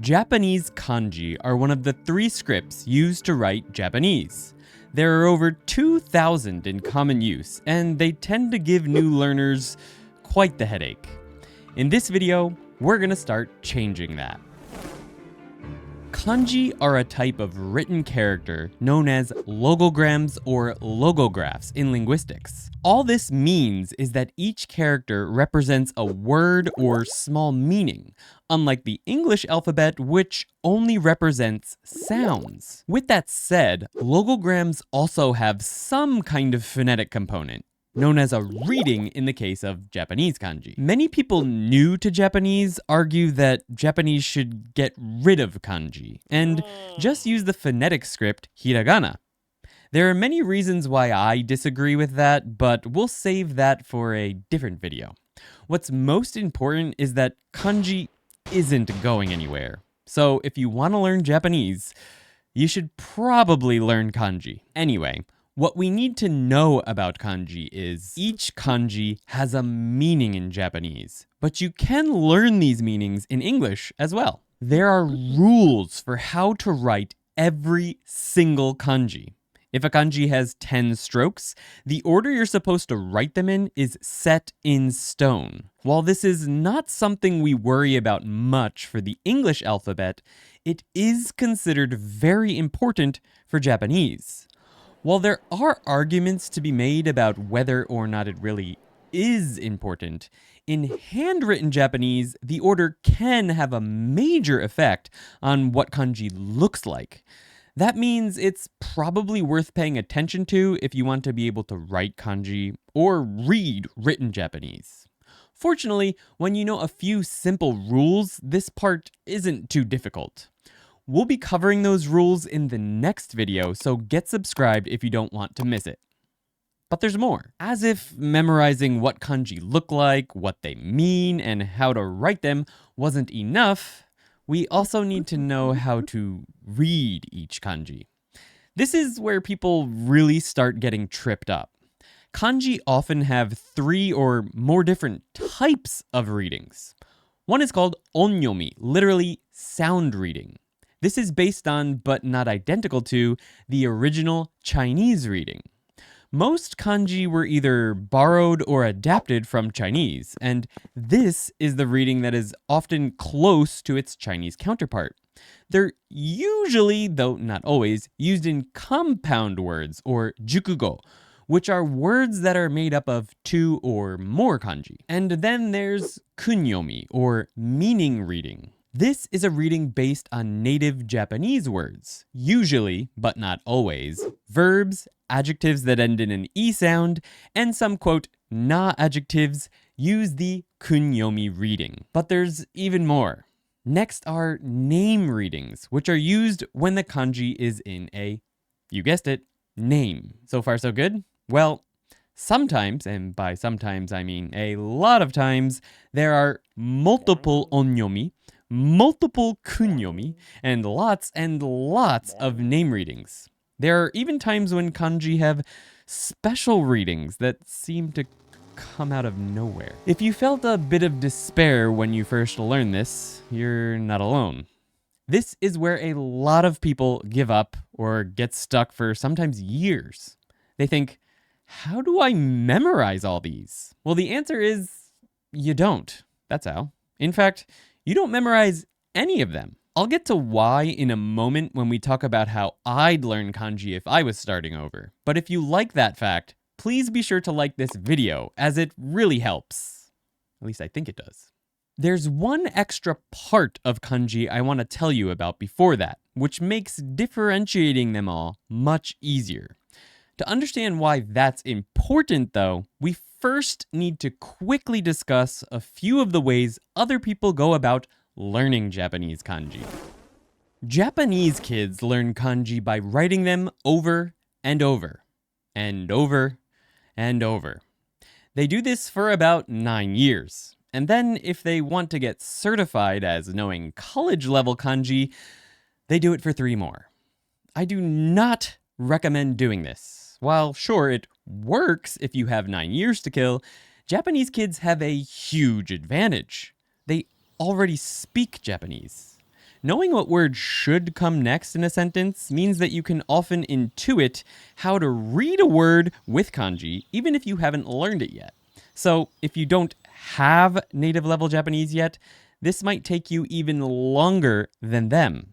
Japanese kanji are one of the 3 scripts used to write Japanese. There are over 2,000 in common use, and they tend to give new learners quite the headache. In this video, we're going to start changing that. Kanji are a type of written character known as logograms or logographs in linguistics. All this means is that each character represents a word or small meaning, unlike the English alphabet, which only represents sounds. With that said, logograms also have some kind of phonetic component, known as a reading in the case of Japanese kanji. Many people new to Japanese argue that Japanese should get rid of kanji and just use the phonetic script hiragana. There are many reasons why I disagree with that, but we'll save that for a different video. What's most important is that kanji isn't going anywhere. So if you want to learn Japanese, you should probably learn kanji. Anyway, what we need to know about kanji is each kanji has a meaning in Japanese, but you can learn these meanings in English as well. There are rules for how to write every single kanji. If a kanji has 10 strokes, the order you're supposed to write them in is set in stone. While this is not something we worry about much for the English alphabet, it is considered very important for Japanese. While there are arguments to be made about whether or not it really is important, in handwritten Japanese, the order can have a major effect on what kanji looks like. That means it's probably worth paying attention to if you want to be able to write kanji or read written Japanese. Fortunately, when you know a few simple rules, this part isn't too difficult. We'll be covering those rules in the next video, so get subscribed if you don't want to miss it. But there's more. As if memorizing what kanji look like, what they mean, and how to write them wasn't enough, we also need to know how to read each kanji. This is where people really start getting tripped up. Kanji often have 3 or more different types of readings. One is called onyomi, literally sound reading. This is based on, but not identical to, the original Chinese reading. Most kanji were either borrowed or adapted from Chinese, and this is the reading that is often close to its Chinese counterpart. They're usually, though not always, used in compound words, or jukugo, which are words that are made up of 2 or more kanji. And then there's kunyomi, or meaning reading. This is a reading based on native Japanese words, usually, but not always, verbs, adjectives that end in an E sound, and some, quote, na adjectives use the kunyomi reading. But there's even more. Next are name readings, which are used when the kanji is in a, you guessed it, name. So far so good? Well, sometimes, and by sometimes I mean a lot of times, there are multiple onyomi, multiple kunyomi, and lots of name readings. There are even times when kanji have special readings that seem to come out of nowhere. If you felt a bit of despair when you first learned this, you're not alone. This is where a lot of people give up or get stuck for sometimes years. They think, how do I memorize all these? Well, the answer is you don't. That's how. In fact, you don't memorize any of them. I'll get to why in a moment when we talk about how I'd learn kanji if I was starting over. But if you like that fact, please be sure to like this video, as it really helps. At least I think it does. There's one extra part of kanji I want to tell you about before that, which makes differentiating them all much easier. To understand why that's important, though, we first need to quickly discuss a few of the ways other people go about learning Japanese kanji. Japanese kids learn kanji by writing them over and over, and over and over. They do this for about 9 years. And then if they want to get certified as knowing college-level kanji, they do it for 3 more. I do not recommend doing this. While sure, it works if you have 9 years to kill, Japanese kids have a huge advantage. They already speak Japanese. Knowing what word should come next in a sentence means that you can often intuit how to read a word with kanji, even if you haven't learned it yet. So if you don't have native level Japanese yet, this might take you even longer than them.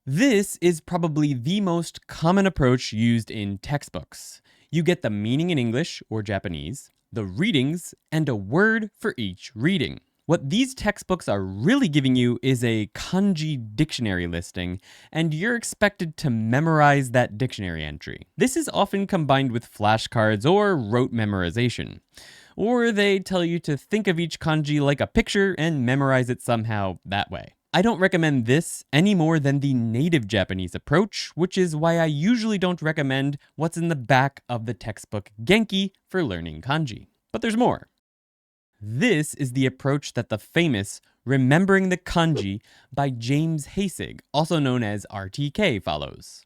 This is probably the most common approach used in textbooks. You get the meaning in English or Japanese, the readings, and a word for each reading. What these textbooks are really giving you is a kanji dictionary listing, and you're expected to memorize that dictionary entry. This is often combined with flashcards or rote memorization. Or they tell you to think of each kanji like a picture and memorize it somehow that way. I don't recommend this any more than the native Japanese approach, which is why I usually don't recommend what's in the back of the textbook Genki for learning kanji. But there's more. This is the approach that the famous Remembering the Kanji by James Hasig, also known as RTK, follows.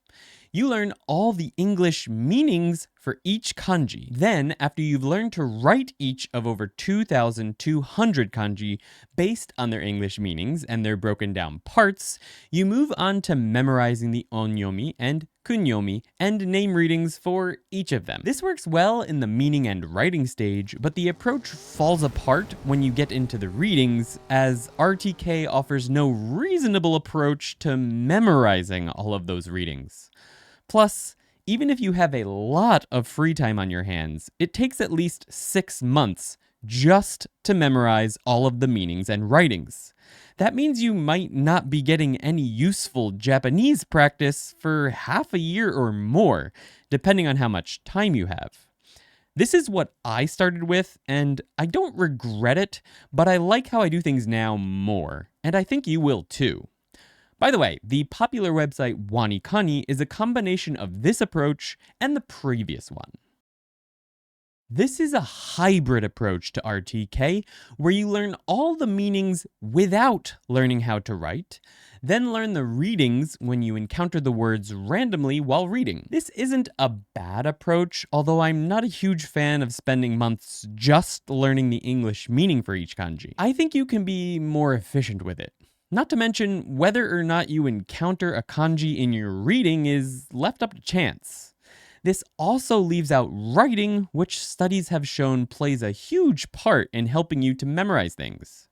You learn all the English meanings for each kanji. Then, after you've learned to write each of over 2,200 kanji based on their English meanings and their broken down parts, you move on to memorizing the onyomi and kunyomi and name readings for each of them. This works well in the meaning and writing stage, but the approach falls apart when you get into the readings, as RTK offers no reasonable approach to memorizing all of those readings. Plus, even if you have a lot of free time on your hands, it takes at least 6 months just to memorize all of the meanings and writings. That means you might not be getting any useful Japanese practice for half a year or more, depending on how much time you have. This is what I started with, and I don't regret it, but I like how I do things now more, and I think you will too. By the way, the popular website Wanikani is a combination of this approach and the previous one. This is a hybrid approach to RTK, where you learn all the meanings without learning how to write, then learn the readings when you encounter the words randomly while reading. This isn't a bad approach, although I'm not a huge fan of spending months just learning the English meaning for each kanji. I think you can be more efficient with it. Not to mention, whether or not you encounter a kanji in your reading is left up to chance. This also leaves out writing, which studies have shown plays a huge part in helping you to memorize things.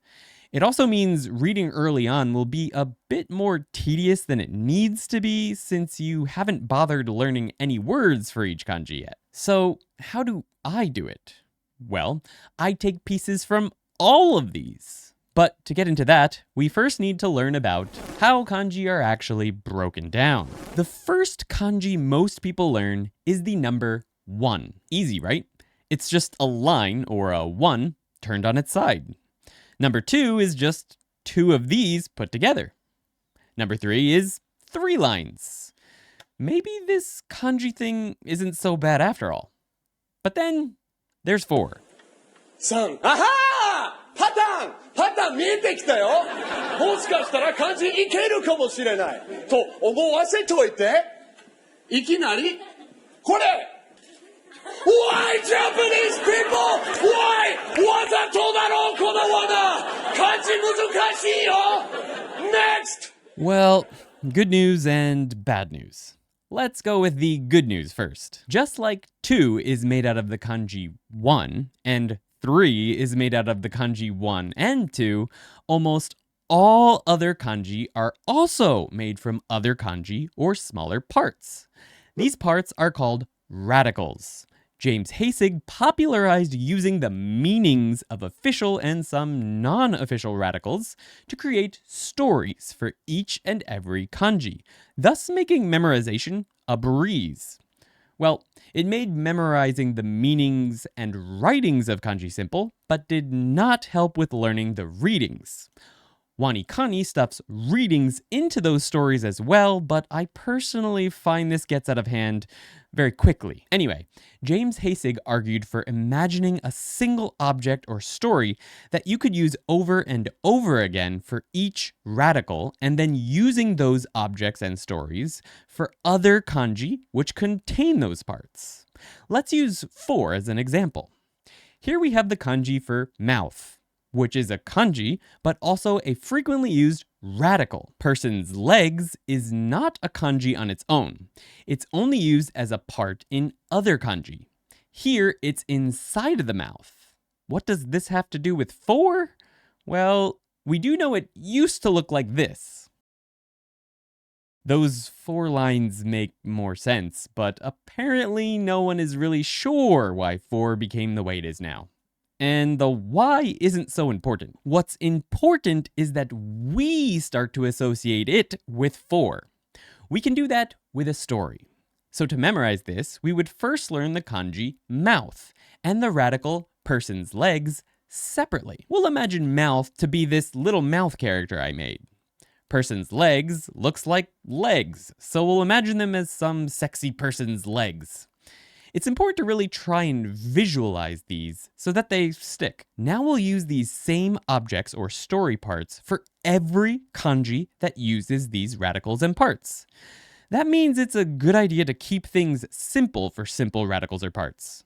It also means reading early on will be a bit more tedious than it needs to be, since you haven't bothered learning any words for each kanji yet. So, how do I do it? Well, I take pieces from all of these. But to get into that, we first need to learn about how kanji are actually broken down. The first kanji most people learn is the number 1. Easy, right? It's just a line, or a 1, turned on its side. Number 2 is just 2 of these put together. Number 3 is 3 lines. Maybe this kanji thing isn't so bad after all. But then there's 4. 3. Aha! パターン見えてきたよ。もしかしたら漢字いけるかもしれないと思わせといて、いきなりこれ Why Japanese people? Why? わざとだろうこの罠。漢字難しいよ。Next! Well, good news and bad news. Let's go with the good news first. Just like 2 is made out of the kanji 1 and 3 is made out of the kanji 1 and 2, almost all other kanji are also made from other kanji or smaller parts. These parts are called radicals. James Hasig popularized using the meanings of official and some non-official radicals to create stories for each and every kanji, thus making memorization a breeze. Well, it made memorizing the meanings and writings of kanji simple, but did not help with learning the readings. Wanikani stuffs readings into those stories as well, but I personally find this gets out of hand very quickly. Anyway, James Hasig argued for imagining a single object or story that you could use over and over again for each radical, and then using those objects and stories for other kanji which contain those parts. Let's use 4 as an example. Here we have the kanji for mouth. which is a kanji, but also a frequently used radical. Person's legs is not a kanji on its own. It's only used as a part in other kanji. Here, it's inside of the mouth. What does this have to do with 4? Well, we do know it used to look like this. Those 4 lines make more sense, but apparently no one is really sure why 4 became the way it is now. And the why isn't so important. What's important is that we start to associate it with 4. We can do that with a story. So to memorize this, we would first learn the kanji mouth and the radical person's legs separately. We'll imagine mouth to be this little mouth character I made. Person's legs looks like legs, so we'll imagine them as some sexy person's legs. It's important to really try and visualize these so that they stick. Now we'll use these same objects or story parts for every kanji that uses these radicals and parts. That means it's a good idea to keep things simple for simple radicals or parts.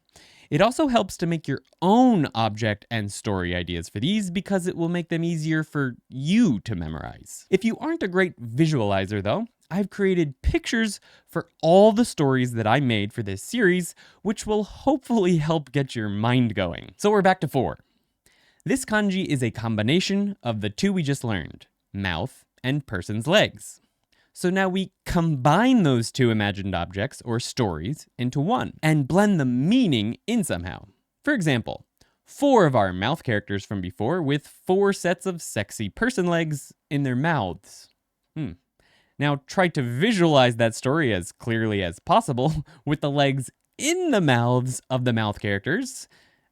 It also helps to make your own object and story ideas for these because it will make them easier for you to memorize. If you aren't a great visualizer though, I've created pictures for all the stories that I made for this series, which will hopefully help get your mind going. So we're back to 4. This kanji is a combination of the 2 we just learned, mouth and person's legs. So now we combine those 2 imagined objects or stories into one and blend the meaning in somehow. For example, 4 of our mouth characters from before with 4 sets of sexy person legs in their mouths. Now try to visualize that story as clearly as possible with the legs in the mouths of the mouth characters.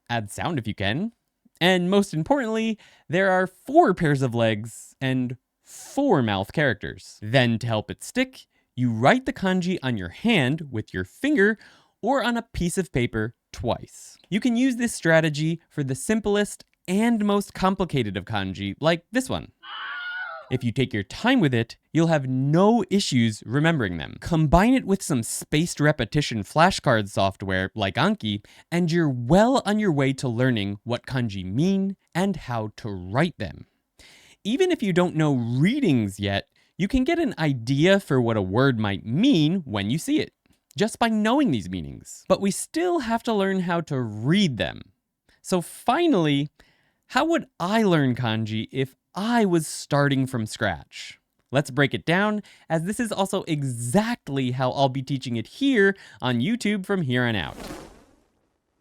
Add sound if you can. And most importantly, there are 4 pairs of legs and 4 mouth characters. Then to help it stick, you write the kanji on your hand with your finger or on a piece of paper twice. You can use this strategy for the simplest and most complicated of kanji, like this one. If you take your time with it, you'll have no issues remembering them. Combine it with some spaced repetition flashcard software like Anki, and you're well on your way to learning what kanji mean and how to write them. Even if you don't know readings yet, you can get an idea for what a word might mean when you see it, just by knowing these meanings. But we still have to learn how to read them. So finally, how would I learn kanji if I was starting from scratch? Let's break it down, as this is also exactly how I'll be teaching it here on YouTube from here on out.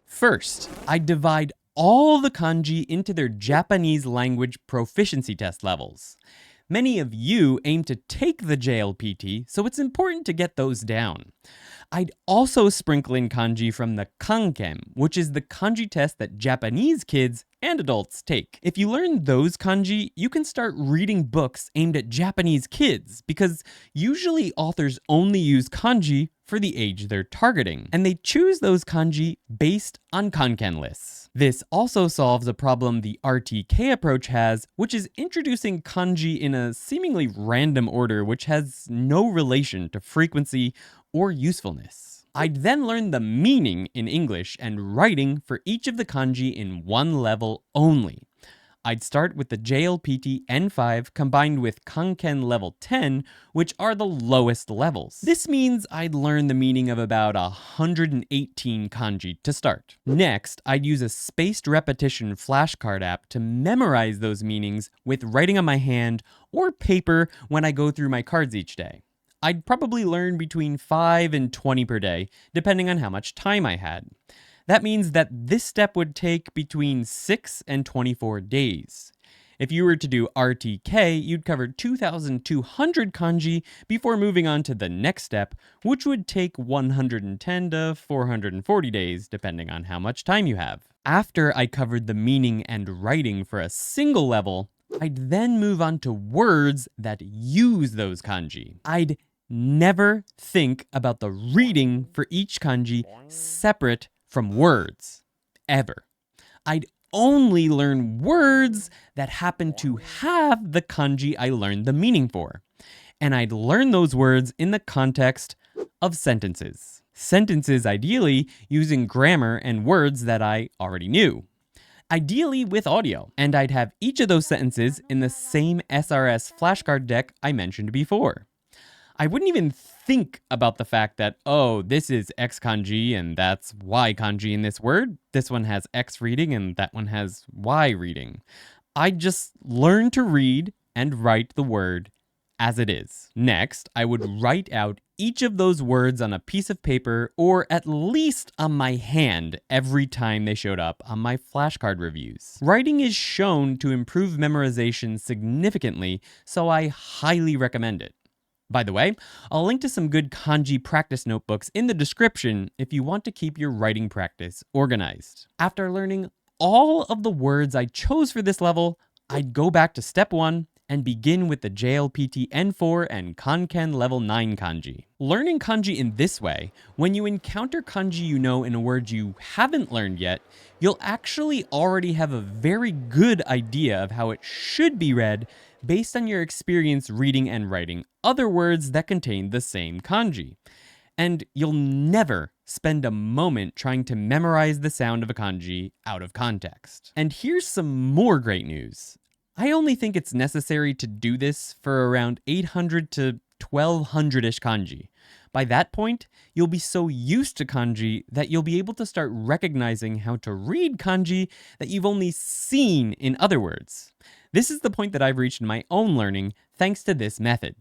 First, I divide all the kanji into their Japanese language proficiency test levels. Many of you aim to take the JLPT, so it's important to get those down. I'd also sprinkle in kanji from the Kanken, which is the kanji test that Japanese kids and adults take. If you learn those kanji, you can start reading books aimed at Japanese kids, because usually authors only use kanji for the age they're targeting, and they choose those kanji based on Kanken lists. This also solves a problem the RTK approach has, which is introducing kanji in a seemingly random order which has no relation to frequency or usefulness. I'd then learn the meaning in English and writing for each of the kanji in one level only. I'd start with the JLPT N5 combined with Kanken level 10, which are the lowest levels. This means I'd learn the meaning of about 118 kanji to start. Next, I'd use a spaced repetition flashcard app to memorize those meanings with writing on my hand or paper when I go through my cards each day. I'd probably learn between 5 and 20 per day, depending on how much time I had. That means that this step would take between 6 and 24 days. If you were to do RTK, you'd cover 2,200 kanji before moving on to the next step, which would take 110 to 440 days, depending on how much time you have. After I covered the meaning and writing for a single level, I'd then move on to words that use those kanji. I'd never think about the reading for each kanji separate from words, ever. I'd only learn words that happen to have the kanji I learned the meaning for. And I'd learn those words in the context of sentences. Sentences ideally using grammar and words that I already knew. ideally with audio. And I'd have each of those sentences in the same SRS flashcard deck I mentioned before. I wouldn't even think about the fact that, oh, this is X kanji and that's Y kanji in this word. This one has X reading and that one has Y reading. I'd just learn to read and write the word as it is. Next, I would write out each of those words on a piece of paper or at least on my hand every time they showed up on my flashcard reviews. Writing is shown to improve memorization significantly, so I highly recommend it. By the way, I'll link to some good kanji practice notebooks in the description if you want to keep your writing practice organized. After learning all of the words I chose for this level, I'd go back to step 1 and begin with the JLPT N4 and Kanken level 9 kanji. Learning kanji in this way, when you encounter kanji you know in a word you haven't learned yet, you'll actually already have a very good idea of how it should be read based on your experience reading and writing other words that contain the same kanji. And you'll never spend a moment trying to memorize the sound of a kanji out of context. And here's some more great news. I only think it's necessary to do this for around 800 to 1200-ish kanji. By that point, you'll be so used to kanji that you'll be able to start recognizing how to read kanji that you've only seen in other words. This is the point that I've reached in my own learning thanks to this method.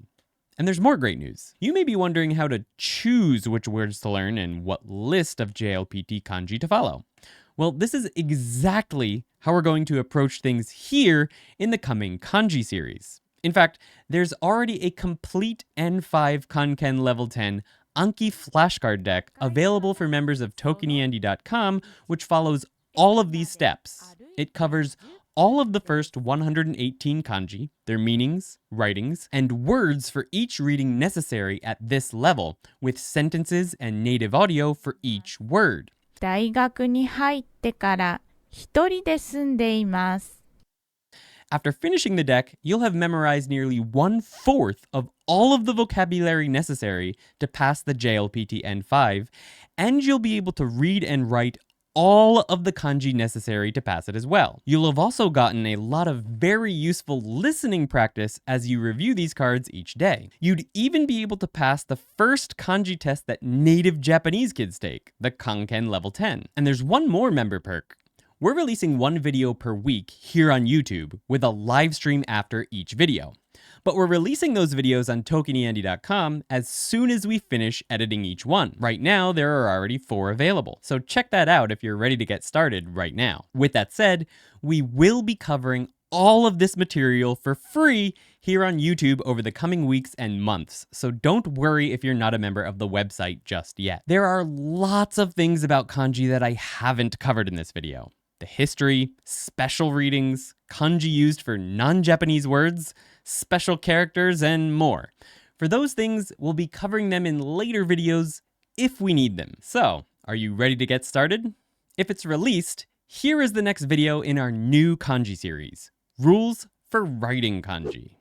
And there's more great news. You may be wondering how to choose which words to learn and what list of JLPT kanji to follow. Well, this is exactly how we're going to approach things here in the coming kanji series. In fact, there's already a complete N5 Kanken level 10 Anki flashcard deck available for members of ToKiniAndy.com, which follows all of these steps. It covers all of the first 118 kanji, their meanings, writings, and words for each reading necessary at this level, with sentences and native audio for each word. 大学に入ってから一人で住んでいます。 After finishing the deck, you'll have memorized nearly 1/4 of all of the vocabulary necessary to pass the JLPT N5, and you'll be able to read and write all of the kanji necessary to pass it as well. You'll have also gotten a lot of very useful listening practice as you review these cards each day. You'd even be able to pass the first kanji test that native Japanese kids take, the Kanken level 10. And there's one more member perk. We're releasing one video per week here on YouTube with a live stream after each video. But we're releasing those videos on ToKiniAndy.com as soon as we finish editing each one. Right now, there are already 4 available, so check that out if you're ready to get started right now. With that said, we will be covering all of this material for free here on YouTube over the coming weeks and months, so don't worry if you're not a member of the website just yet. There are lots of things about kanji that I haven't covered in this video. The history, special readings, kanji used for non-Japanese words, special characters, and more. For those things, we'll be covering them in later videos if we need them. So, are you ready to get started? If it's released, here is the next video in our new kanji series, Rules for Writing Kanji.